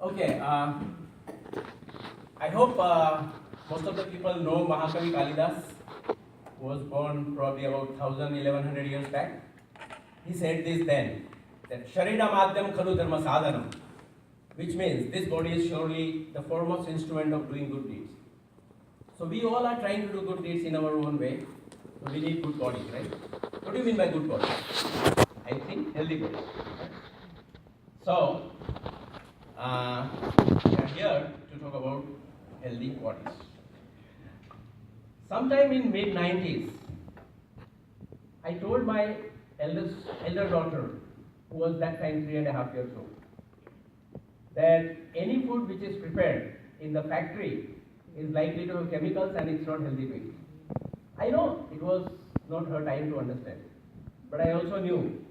Okay, I hope most of the people know Mahakavi Kalidas, who was born probably about 1100 years back. He said this then, that Sharira Madhyam Khalu Dharma Sadhanam, which means this body is surely the foremost instrument of doing good deeds. So we all are trying to do good deeds in our own way. So we need good bodies, right? What do you mean by good body? I think healthy body. So we are here to talk about healthy bodies. Sometime in mid 90s, I told my elder daughter, who was that time 3.5 years old, that any food which is prepared in the factory is likely to have chemicals and it's not healthy to eat. I know it was not her time to understand, but I also knew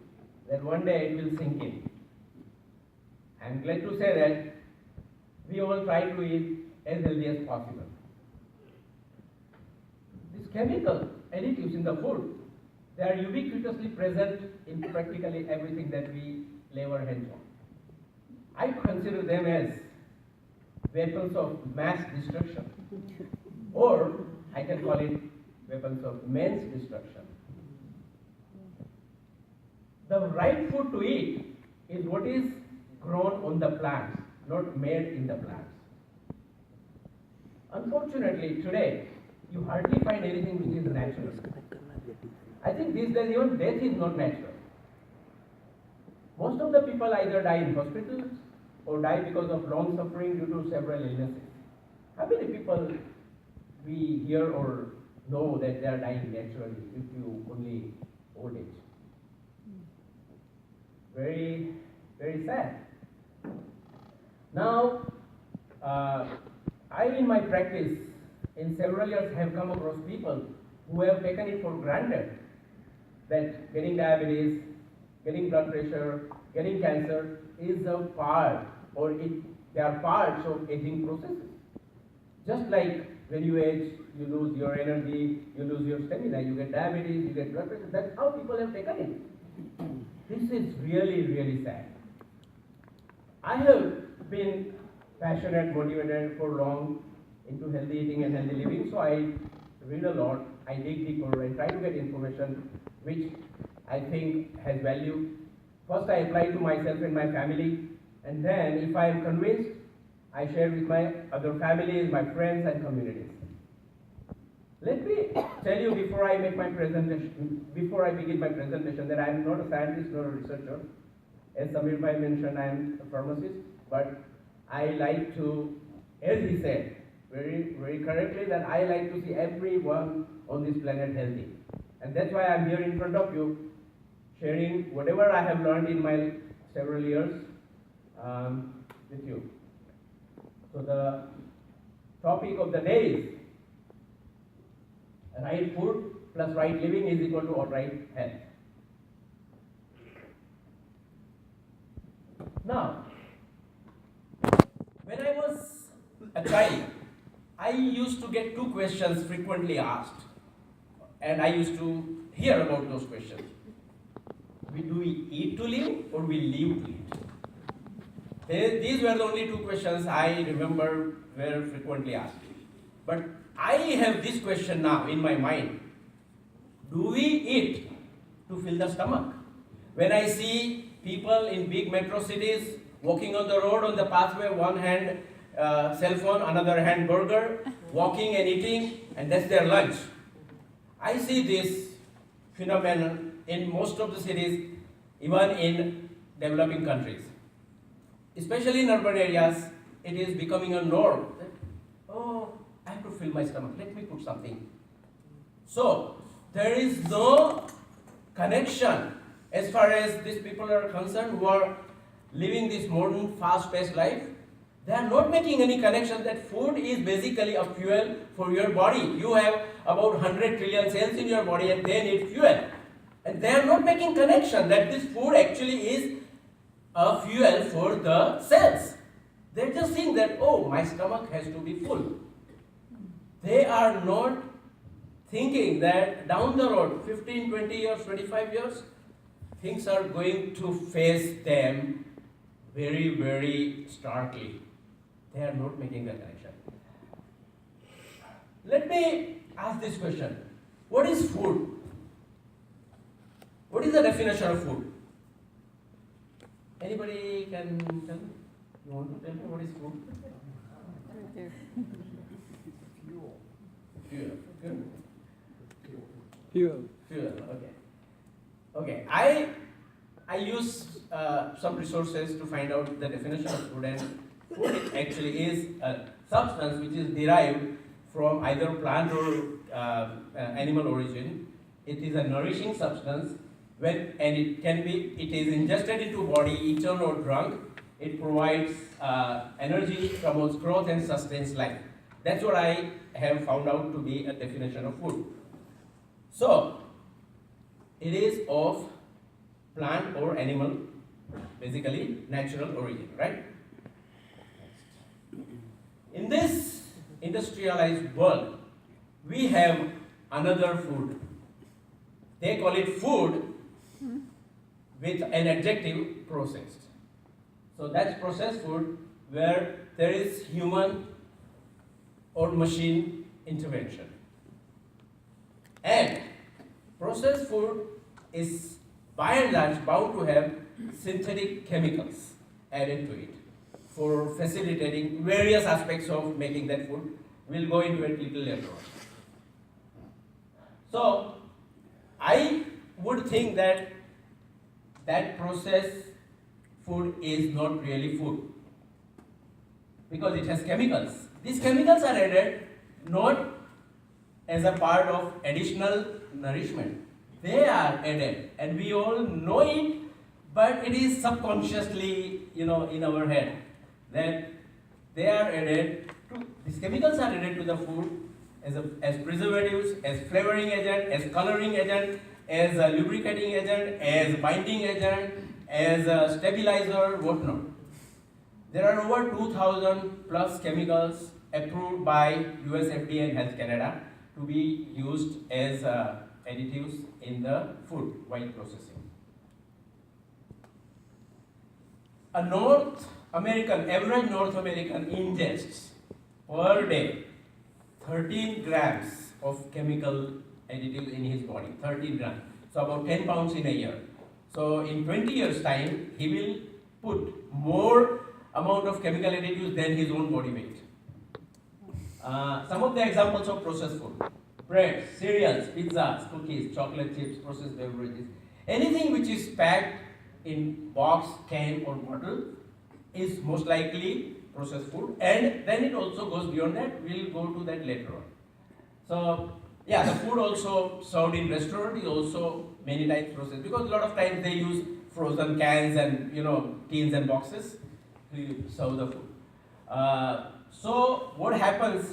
that one day it will sink in. I'm glad to say that we all try to eat as healthy as possible. These chemical additives in the food, they are ubiquitously present in practically everything that we lay our hands on. I consider them as weapons of mass destruction, or I can call it weapons of men's destruction. The right food to eat is what is grown on the plants, not made in the plants. Unfortunately, today, you hardly find anything which is natural. I think these days even death is not natural. Most of the people either die in hospitals or die because of long suffering due to several illnesses. How many people we hear or know that they are dying naturally due to only old age? Very, very sad. Now, I in my practice in several years have come across people who have taken it for granted that getting diabetes, getting blood pressure, getting cancer is a part, or they are parts of aging processes. Just like when you age, you lose your energy, you lose your stamina, you get diabetes, you get blood pressure. That's how people have taken it. This is really, really sad. I have been passionate, motivated for long into healthy eating and healthy living, so I read a lot, I dig deeper, and try to get information which I think has value. First, I apply to myself and my family, and then, if I am convinced, I share with my other families, my friends, and communities. Let me tell you before I begin my presentation, that I am not a scientist nor a researcher. As Samir Bhai mentioned, I am a pharmacist, but I like to, as he said, very, very correctly, that I like to see everyone on this planet healthy. And that's why I'm here in front of you, sharing whatever I have learned in my several years with you. So the topic of the day is right food plus right living is equal to right health. Now, when I was a child, I used to get two questions frequently asked, and I used to hear about those questions. Do we eat to live or we live to eat? These were the only two questions I remember were frequently asked. But I have this question now in my mind. Do we eat to fill the stomach? When I see people in big metro cities walking on the road, on the pathway, one hand cell phone, another hand burger, walking and eating, and that's their lunch. I see this phenomenon in most of the cities, even in developing countries. Especially in urban areas, it is becoming a norm. Oh, I have to fill my stomach, let me put something. So, there is no connection as far as these people are concerned who are living this modern, fast-paced life. They are not making any connection that food is basically a fuel for your body. You have about 100 trillion cells in your body and they need fuel. And they are not making connection that this food actually is a fuel for the cells. They're just saying that, oh, my stomach has to be full. They are not thinking that down the road, 15, 20 years, 25 years, things are going to face them very, very starkly. They are not making that connection. Let me ask this question. What is food? What is the definition of food? Anybody can tell me? You want to tell me what is food? Fuel. Fuel. Okay. Okay. I use some resources to find out the definition of food, and food actually is a substance which is derived from either plant or animal origin. It is a nourishing substance and it is ingested into body, eaten or drunk. It provides energy, promotes growth and sustains life. That's what I have found out to be a definition of food. So, it is of plant or animal, basically natural origin, right? In this industrialized world, we have another food. They call it food with an adjective, processed. So that's processed food where there is human or machine intervention. And processed food is by and large bound to have synthetic chemicals added to it for facilitating various aspects of making that food. We'll go into it a little later on. So, I would think that processed food is not really food because it has chemicals. These chemicals are added not as a part of additional nourishment. They are added, and we all know it, but it is subconsciously, in our head that they are added to. These chemicals are added to the food as preservatives, as flavoring agent, as coloring agent, as a lubricating agent, as binding agent, as a stabilizer, whatnot. There are over 2,000 plus chemicals approved by US FDA and Health Canada to be used as additives in the food while processing. Average North American ingests per day 13 grams of chemical additives in his body, 13 grams. So about 10 pounds in a year. So in 20 years time, he will put more amount of chemical additives than his own body weight. Some of the examples of processed food: bread, cereals, pizzas, cookies, chocolate chips, processed beverages. Anything which is packed in box, can or bottle is most likely processed food, and then it also goes beyond that. We'll go to that later on. So yeah, the food also served in restaurant is also many times processed because a lot of times they use frozen cans and tins and boxes to serve the food. So what happens?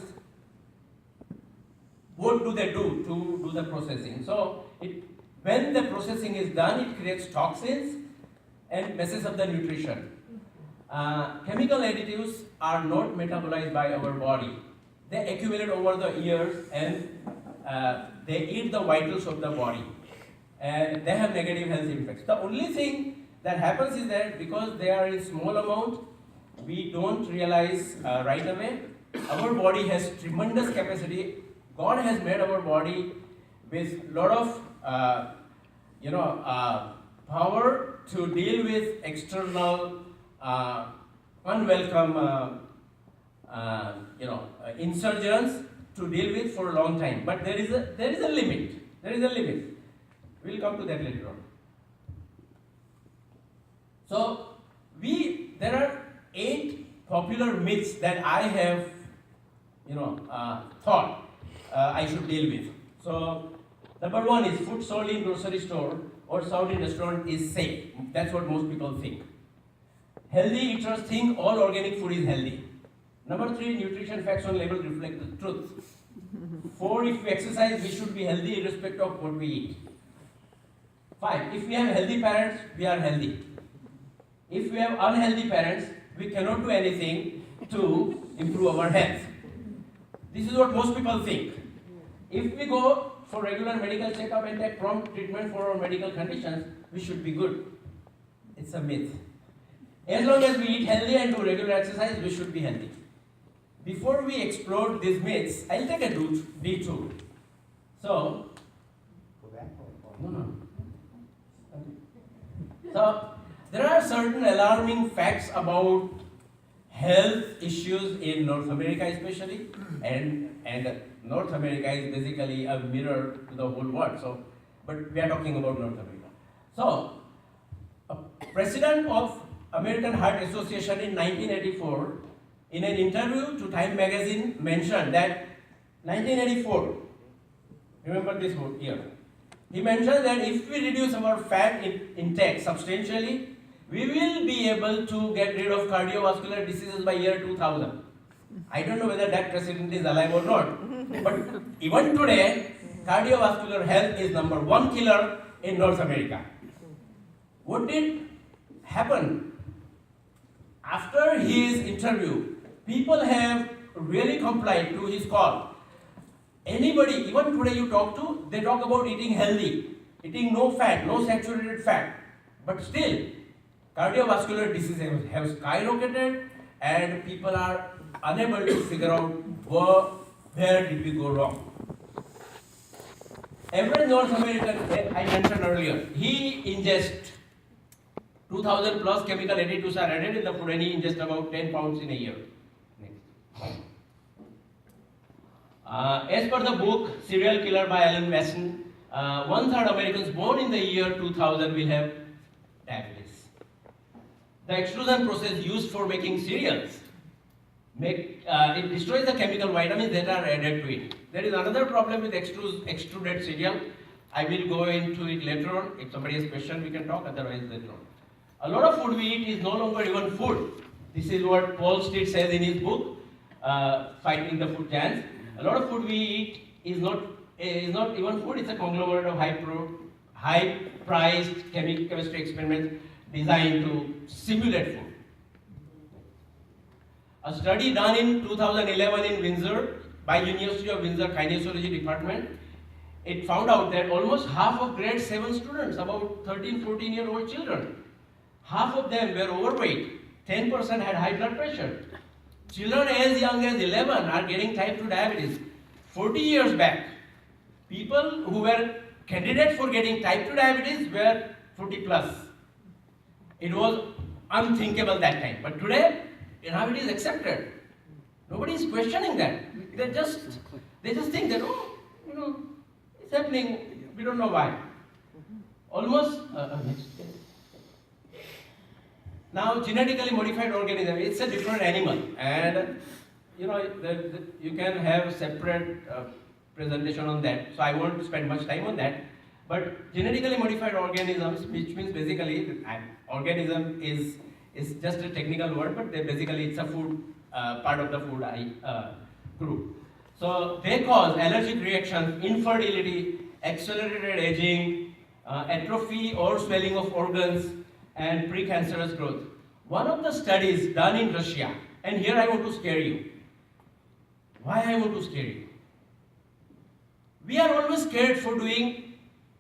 What do they do to do the processing? So when the processing is done, it creates toxins and messes up the nutrition. Chemical additives are not metabolized by our body. They accumulate over the years and they eat the vitals of the body. And they have negative health effects. The only thing that happens is that because they are in small amount, we don't realize right away. Our body has tremendous capacity. God has made our body with a lot of power to deal with external unwelcome insurgents to deal with for a long time. But there is a limit. There is a limit. We'll come to that later on. So there are 8 popular myths that I have thought I should deal with. So number 1 is food sold in grocery store or served in restaurant is safe. That's what most people think. Healthy eaters think all organic food is healthy. Number 3, nutrition facts on label reflect the truth. 4, if we exercise, we should be healthy irrespective of what we eat. 5, if we have healthy parents, we are healthy. If we have unhealthy parents, we cannot do anything to improve our health. This is what most people think. If we go for regular medical checkup and take prompt treatment for our medical conditions, we should be good. It's a myth. As long as we eat healthy and do regular exercise, we should be healthy. Before we explore these myths, I'll take a detour. So, no. So, there are certain alarming facts about health issues in North America especially, and North America is basically a mirror to the whole world. So, but we are talking about North America. So, a president of American Heart Association in 1984, in an interview to Time magazine, mentioned that 1984, remember this year, he mentioned that if we reduce our fat intake substantially, we will be able to get rid of cardiovascular diseases by year 2000. I don't know whether that president is alive or not, but even today, cardiovascular health is number one killer in North America. What did happen? After his interview, people have really complied to his call. Anybody, even today you talk to, they talk about eating healthy, eating no fat, no saturated fat. But still, cardiovascular diseases have skyrocketed and people are unable to figure out where did we go wrong. Average North American, I mentioned earlier, he ingests 2000 plus chemical additives are added in the food and he ingests about 10 pounds in a year. Next. As per the book Serial Killer by Alan Masson, 1/3 Americans born in the year 2000 will have diabetes. The extrusion process used for making cereals, it destroys the chemical vitamins that are added to it. There is another problem with extruded cereal. I will go into it later on. If somebody has a question, we can talk, otherwise later on. A lot of food we eat is no longer even food. This is what Paul Stitt says in his book, Fighting the Food Giants. A lot of food we eat is not even food, it's a conglomerate of high-priced chemistry experiments designed to simulate food. A study done in 2011 in Windsor by University of Windsor Kinesiology Department, it found out that almost half of grade 7 students, about 13-14-year-old children, half of them were overweight, 10% had high blood pressure. Children as young as 11 are getting type 2 diabetes. 40 years back, people who were candidates for getting type 2 diabetes were 40 plus. It was unthinkable that time. But today, now it is accepted. Nobody is questioning that. They just think that, it's happening, we don't know why. Almost, now genetically modified organism, it's a different animal. And, you can have a separate presentation on that. So I won't spend much time on that. But genetically modified organisms, which means basically, organism is just a technical word, but basically it's a food, part of the food group. So they cause allergic reactions, infertility, accelerated aging, atrophy or swelling of organs, and precancerous growth. One of the studies done in Russia, and here I want to scare you. Why I want to scare you? We are always scared for doing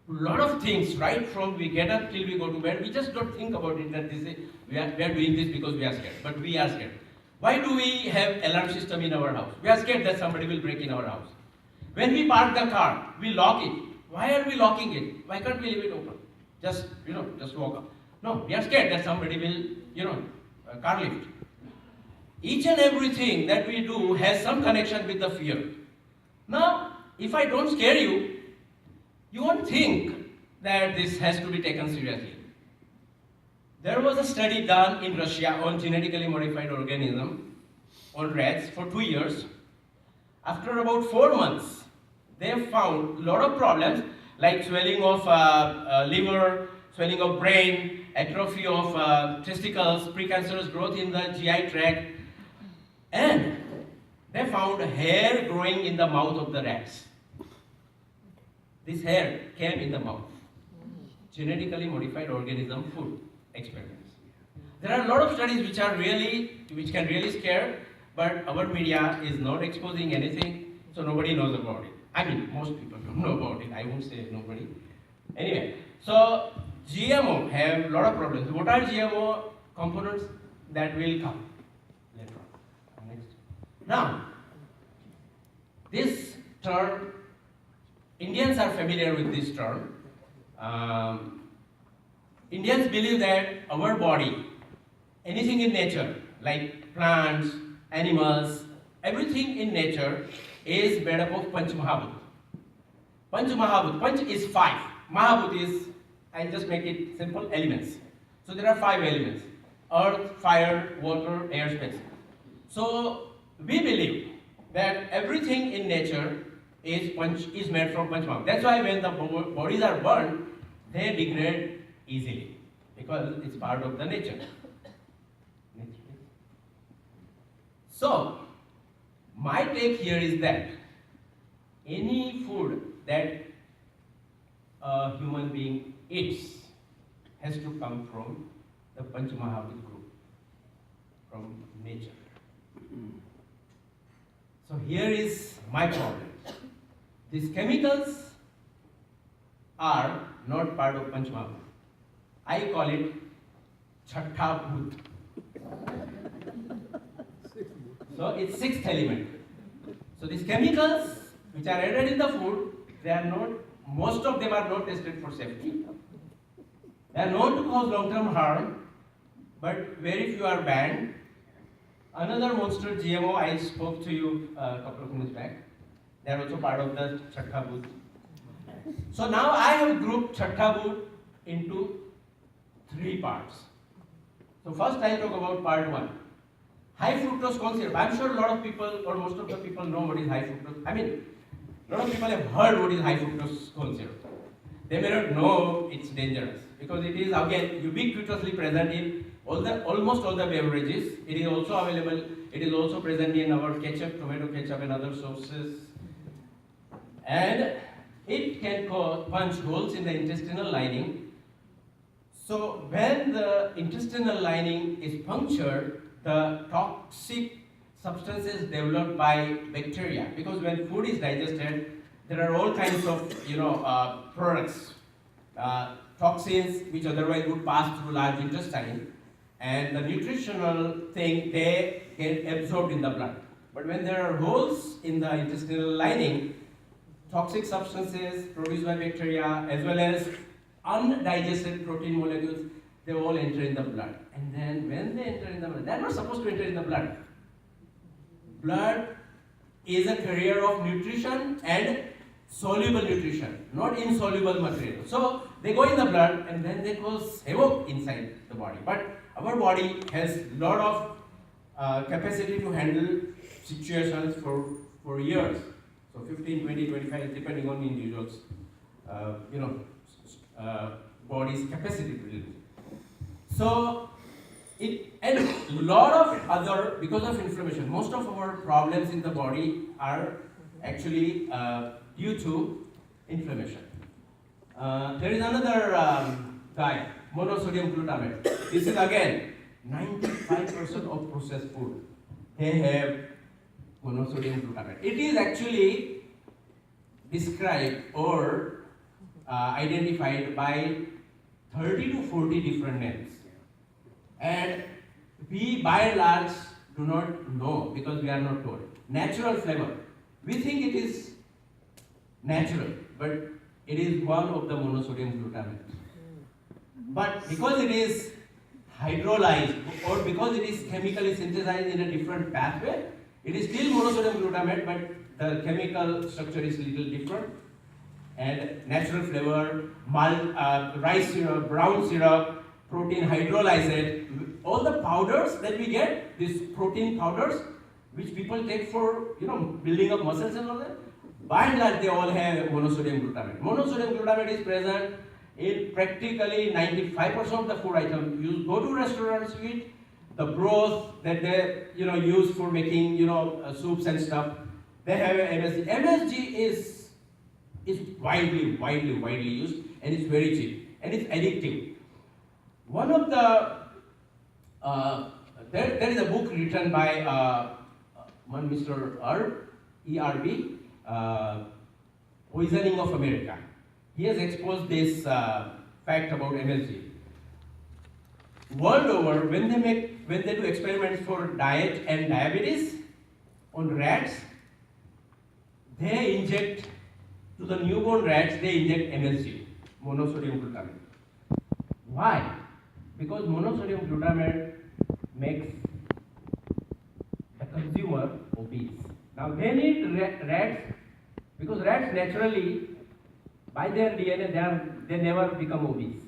a lot of things, right? From we get up till we go to bed, we just don't think about it that we are doing this because we are scared, but we are scared. Why do we have alarm system in our house? We are scared that somebody will break in our house. When we park the car, we lock it. Why are we locking it? Why can't we leave it open? Just walk up. No, we are scared that somebody will, car lift. Each and everything that we do has some connection with the fear. Now, if I don't scare you, you won't think that this has to be taken seriously. There was a study done in Russia on genetically modified organism on rats for 2 years. After about 4 months, they found a lot of problems like swelling of liver, swelling of brain, atrophy of testicles, precancerous growth in the GI tract, and they found hair growing in the mouth of the rats. This hair came in the mouth. Genetically modified organism food experiments. There are a lot of studies which can really scare, but our media is not exposing anything, so nobody knows about it. I mean, most people don't know about it. I won't say nobody. Anyway, so GMO have a lot of problems. What are GMO? components that will come later on. Next. Now, this term, Indians are familiar with this term. Indians believe that our body, anything in nature, like plants, animals, everything in nature is made up of Panch Mahabhut. Panch Mahabhut, Panch is 5, Mahabhut is, I'll just make it simple, elements. So there are 5 elements: earth, fire, water, air, space. So we believe that everything in nature is made from Panch Mahabhut. That's why when the bodies are burned, they degrade easily, because it's part of the nature. So, my take here is that any food that a human being eats has to come from the Panch Mahabhut group, from nature. So here is my problem. These chemicals are not part of Panch Mahabhut. I call it Chhattha Bhut. So it's 6th element. So these chemicals which are added in the food, they are not, most of them are not tested for safety. They are known to cause long-term harm, but very few are banned. Another monster, GMO, I spoke to you a couple of minutes back. They are also part of the Chhattha Bhut. So now I have grouped Chhattha Bhut into 3 parts. So first I'll talk about part 1. High fructose corn syrup. I'm sure a lot of people, or most of the people, know what is high fructose. I mean, a lot of people have heard what is high fructose corn syrup. They may not know it's dangerous, because it is again ubiquitously present in almost all the beverages. It is also available. It is also present in our ketchup, tomato ketchup, and other sauces. And it can punch holes in the intestinal lining. So when the intestinal lining is punctured, the toxic substances developed by bacteria, because when food is digested, there are all kinds of products, toxins which otherwise would pass through large intestine, and the nutritional thing, they get absorbed in the blood. But when there are holes in the intestinal lining, toxic substances produced by bacteria as well as undigested protein molecules, they all enter in the blood. And then when they enter in the blood, they're not supposed to enter in the blood. Blood is a carrier of nutrition and soluble nutrition, not insoluble material. So they go in the blood and then they cause havoc inside the body. But our body has a lot of capacity to handle situations for years. So 15, 20, 25, depending on the individual's body's capacity to live. So and a lot of other, because of inflammation, most of our problems in the body are actually due to inflammation. There is another guy, monosodium glutamate. This is again 95% of processed food. They have monosodium glutamate. It is actually described or identified by 30 to 40 different names. And we by and large do not know, because we are not told. Natural flavor. We think it is natural, but it is one of the monosodium glutamate. But because it is hydrolyzed, or because it is chemically synthesized in a different pathway, it is still monosodium glutamate, but the chemical structure is a little different. And natural flavor, rice syrup, brown syrup, protein hydrolyzed, all the powders that we get, these protein powders, which people take for building up muscles and all that, by and large they all have monosodium glutamate. Monosodium glutamate is present in practically 95% of the food items. You go to restaurants, you eat the broth that they use for making soups and stuff. They have MSG. MSG is widely used, and it's very cheap, and it's addictive. One of the there is a book written by one Mr. E.R.B. Poisoning of America. He has exposed this fact about MSG. world over, when they do experiments for diet and diabetes on rats, they inject to the newborn rats, they inject MSG, monosodium glutamate. Why? Because monosodium glutamate makes the consumer obese. Now they need rats, because rats naturally, by their DNA, they never become obese.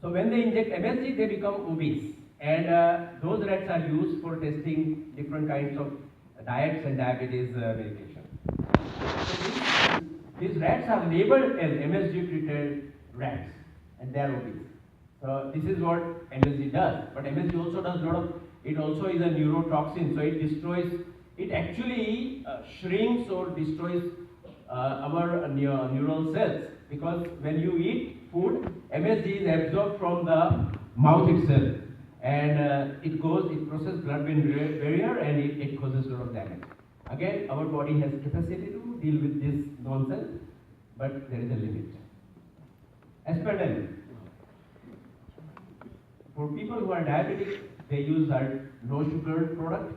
So when they inject MSG, they become obese. And those rats are used for testing different kinds of diets and diabetes medication. So these rats are labeled as MSG treated rats, and they are obese. So this is what MSG does. But MSG also does a lot of, it also is a neurotoxin, so it destroys, it actually shrinks or destroys our neural cells, because when you eat food, MSG is absorbed from the mouth itself, and it crosses blood-brain barrier, and it causes a lot of damage. Again, our body has capacity to deal with this nonsense, but there is a limit. Aspartame. For people who are diabetic, they use our low sugar product.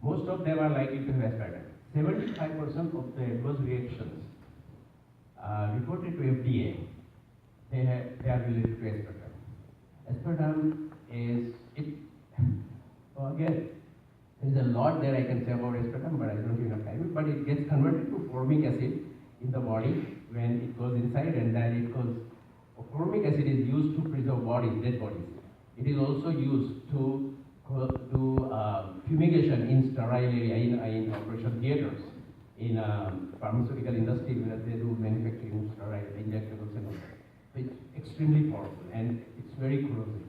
Most of them are likely to have aspartame. 75% of the adverse reactions reported to FDA, they are related to aspartame. Aspartame is, so again, there is a lot that I can say about aspartame, but I don't have enough time. But it gets converted to formic acid in the body when it goes inside, and then it goes, formic acid is used to preserve bodies, dead bodies. It is also used to do fumigation in sterile area, in operation theaters, in pharmaceutical industry where they do manufacturing sterile injectables and all that. So it's extremely powerful and it's very corrosive.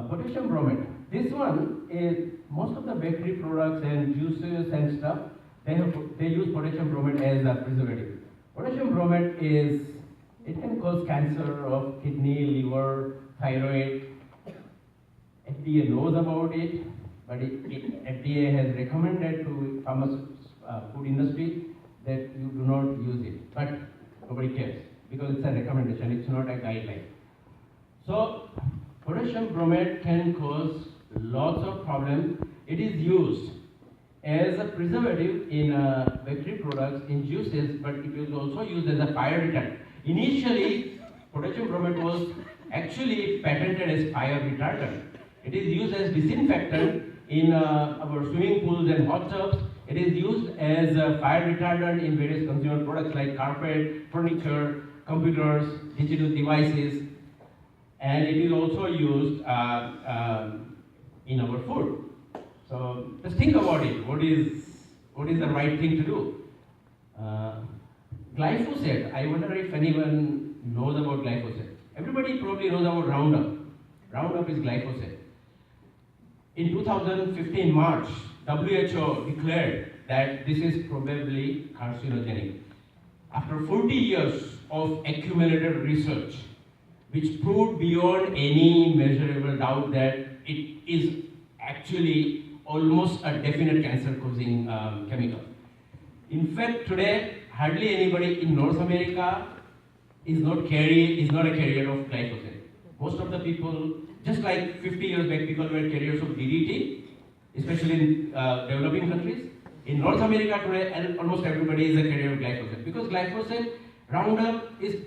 Potassium bromide. This one is, most of the bakery products and juices and stuff, they use potassium bromide as a preservative. Potassium bromide is, it can cause cancer of kidney, liver, thyroid. FDA knows about it, but FDA has recommended to food industry that you do not use it. But nobody cares because it's a recommendation, it's not a guideline. So potassium bromide can cause lots of problems. It is used as a preservative in bakery products, in juices, but it is also used as a fire retardant. Initially, potassium bromide was actually patented as fire retardant. It is used as disinfectant in our swimming pools and hot tubs. It is used as a fire retardant in various consumer products like carpet, furniture, computers, digital devices, and it is also used in our food. So just think about it. What is the right thing to do? Glyphosate. I wonder if anyone knows about glyphosate. Everybody probably knows about Roundup. Roundup is glyphosate. In 2015 March, WHO declared that this is probably carcinogenic. After 40 years of accumulated research, which proved beyond any measurable doubt that it is actually almost a definite cancer-causing chemical. In fact, today, hardly anybody in North America is not a carrier of glyphosate. Most of the people, just like 50 years back, people were carriers of DDT, especially in developing countries. In North America today, almost everybody is a carrier of glyphosate, because glyphosate, Roundup, is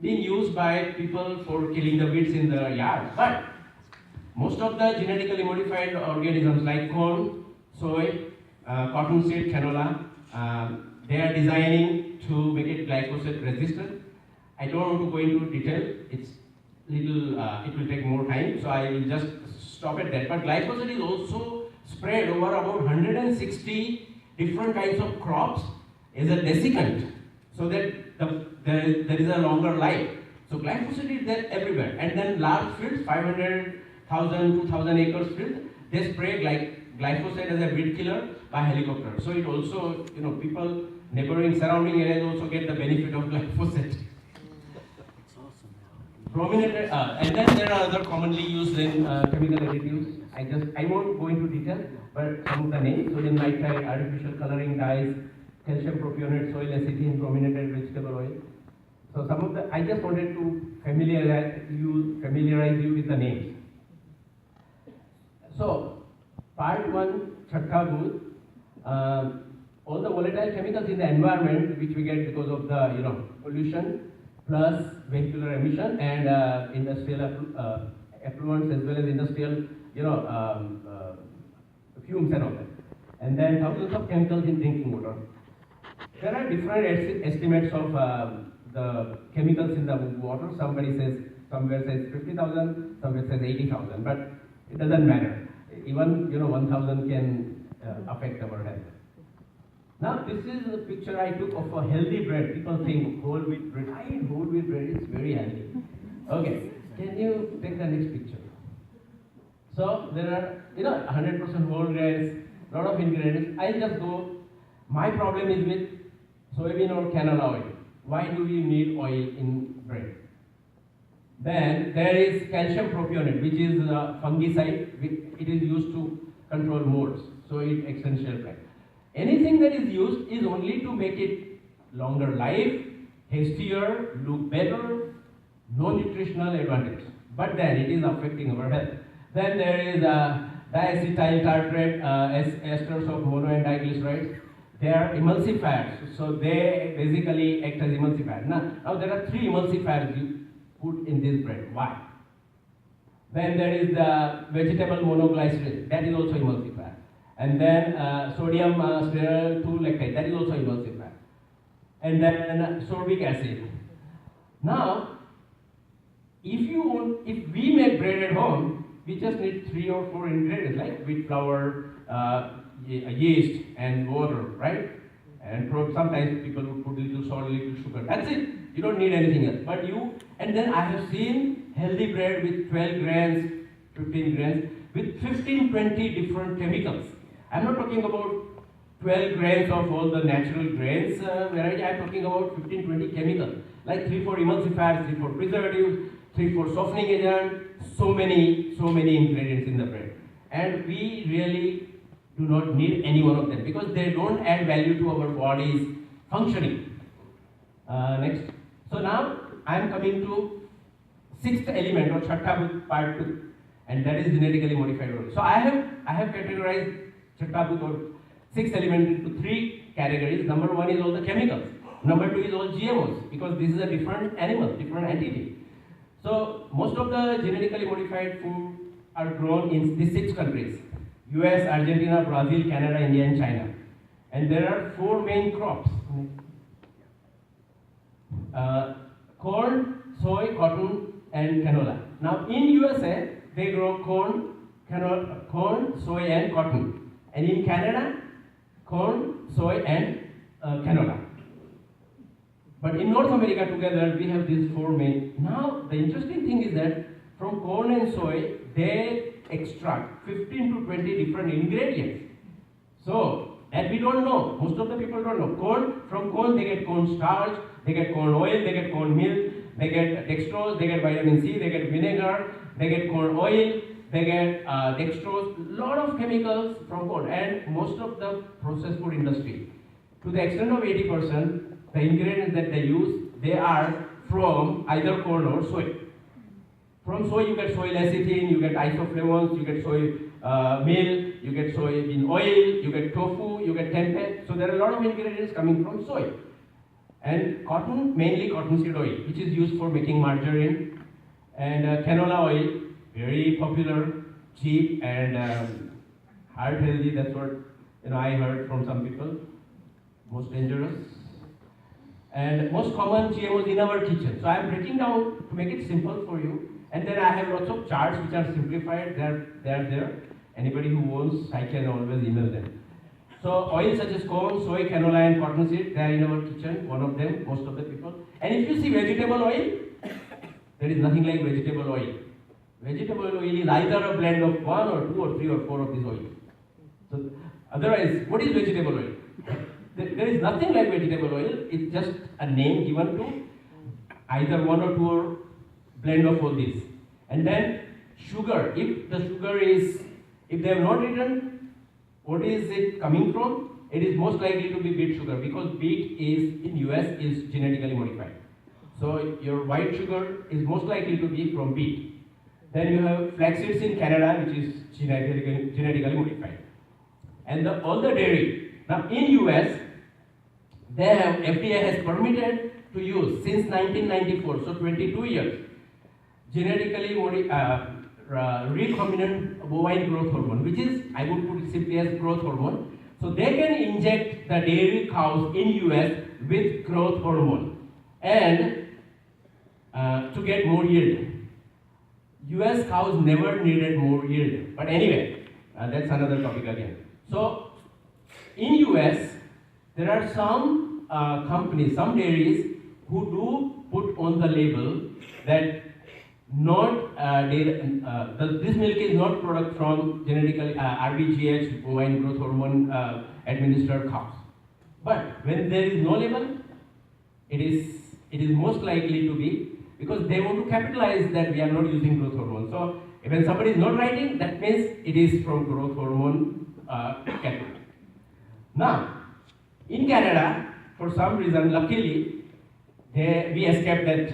being used by people for killing the weeds in the yard. But most of the genetically modified organisms like corn, soy, cottonseed, canola, they are designing to make it glyphosate resistant. I don't want to go into detail. It's little. It will take more time, so I will just stop at that. But glyphosate is also spread over about 160 different kinds of crops as a desiccant, so that there is a longer life. So glyphosate is there everywhere. And then large fields, 500,000, 2,000 acres field, they spray glyphosate as a weed killer by helicopter. So it also, people neighboring surrounding areas also get the benefit of glyphosate. Brominated, and then there are other commonly used in chemical additives. I won't go into detail, but some of the names: sodium nitrite, artificial coloring dyes, calcium propionate, soy lecithin, brominated vegetable oil. So some of the, I just wanted to familiarize you with the names. So, part 1, Chhatta Booth, all the volatile chemicals in the environment which we get because of the pollution plus vehicular emission and industrial effluents as well as industrial fumes and all that. And then thousands of chemicals in drinking water. There are different estimates of the chemicals in the water. Somewhere says 50,000, somewhere says 80,000, but it doesn't matter. Even 1,000 can affect our health. Now this is a picture I took of a healthy bread. People think whole wheat bread. I eat whole wheat bread. It's very healthy. Okay, can you take the next picture? So there are 100% whole grains, lot of ingredients. I'll just go. My problem is with soybean or canola oil. Why do we need oil in bread? Then there is calcium propionate, which is a fungicide. It is used to control molds, so it's essential plant. Anything that is used is only to make it longer life, tastier, look better, no nutritional advantage. But then it is affecting our health. Then there is diacetyl tartrate, esters of mono and diglycerides. They are emulsifiers, so they basically act as emulsifiers. Now there are 3 emulsifiers you put in this bread. Why? Then there is the vegetable monoglycerol, that is also emulsifier. And then sodium stearyl 2-lactate, that is also emulsifier. And then sorbic acid. Now, if we make bread at home, we just need 3 or 4 ingredients like wheat flour, yeast and water, right? And sometimes people would put little salt, little sugar. That's it. You don't need anything else. And then I have seen healthy bread with 12 grains, 15 grains, with 15, 20 different chemicals. I'm not talking about 12 grains of all the natural grains variety. I'm talking about 15, 20 chemicals, like 3, 4 emulsifiers, 3, 4 preservatives, 3, 4 softening agents, so many ingredients in the bread. And we really do not need any one of them because they don't add value to our body's functioning. Next. So now I am coming to 6th element or Chhatta Booth part 2, and that is genetically modified oil. So I have categorized Chhatta Booth or 6th element into 3 categories. Number 1 is all the chemicals. Number 2 is all GMOs because this is a different animal, different entity. So most of the genetically modified food are grown in these 6 countries: US, Argentina, Brazil, Canada, India, and China. And there are 4 main crops: corn, soy, cotton, and canola. Now in USA, they grow corn, soy, and cotton. And in Canada, corn, soy, and canola. But in North America together, we have these 4 main. Now, the interesting thing is that from corn and soy, they extract 15 to 20 different ingredients. So, that we don't know. Most of the people don't know. From corn, they get corn starch, they get corn oil, they get corn milk, they get dextrose, they get vitamin C, they get vinegar, they get corn oil, they get dextrose, lot of chemicals from corn. And most of the processed food industry, to the extent of 80%, the ingredients that they use, they are from either corn or soy. From soy, you get soy lecithin, you get isoflavones, you get soy meal, you get soybean oil, you get tofu, you get tempeh. So there are a lot of ingredients coming from soy. And cotton, mainly cottonseed oil, which is used for making margarine. And canola oil, very popular, cheap, and heart healthy. That's what I heard from some people. Most dangerous. And most common GMOs in our kitchen. So I am breaking down to make it simple for you. And then I have lots of charts which are simplified. They are there. Anybody who wants, I can always email them. So oils such as corn, soy, canola, and cottonseed, they are in our kitchen. One of them, most of the people. And if you see vegetable oil, there is nothing like vegetable oil. Vegetable oil is either a blend of 1 or 2 or 3 or 4 of these oils. So otherwise, what is vegetable oil? There is nothing like vegetable oil. It's just a name given to either 1 or 2 or blend of all these. And then sugar. If they have not written what is it coming from, it is most likely to be beet sugar because beet is in US is genetically modified. So your white sugar is most likely to be from wheat. Then you have flax seeds in Canada, which is genetically modified. And all the dairy. Now in US, FDA has permitted to use since 1994, so 22 years, genetically recombinant bovine growth hormone, which is, I would put it simply as growth hormone. So they can inject the dairy cows in US with growth hormone and to get more yield. US cows never needed more yield, but anyway, that's another topic again. So in US, there are some companies, some dairies who do put on the label that this milk is not product from genetically RBGH, bovine growth hormone administered cows. But when there is no label, it is most likely to be, because they want to capitalize that we are not using growth hormone. So when somebody is not writing, that means it is from growth hormone category. Now, in Canada, for some reason, luckily, we escaped that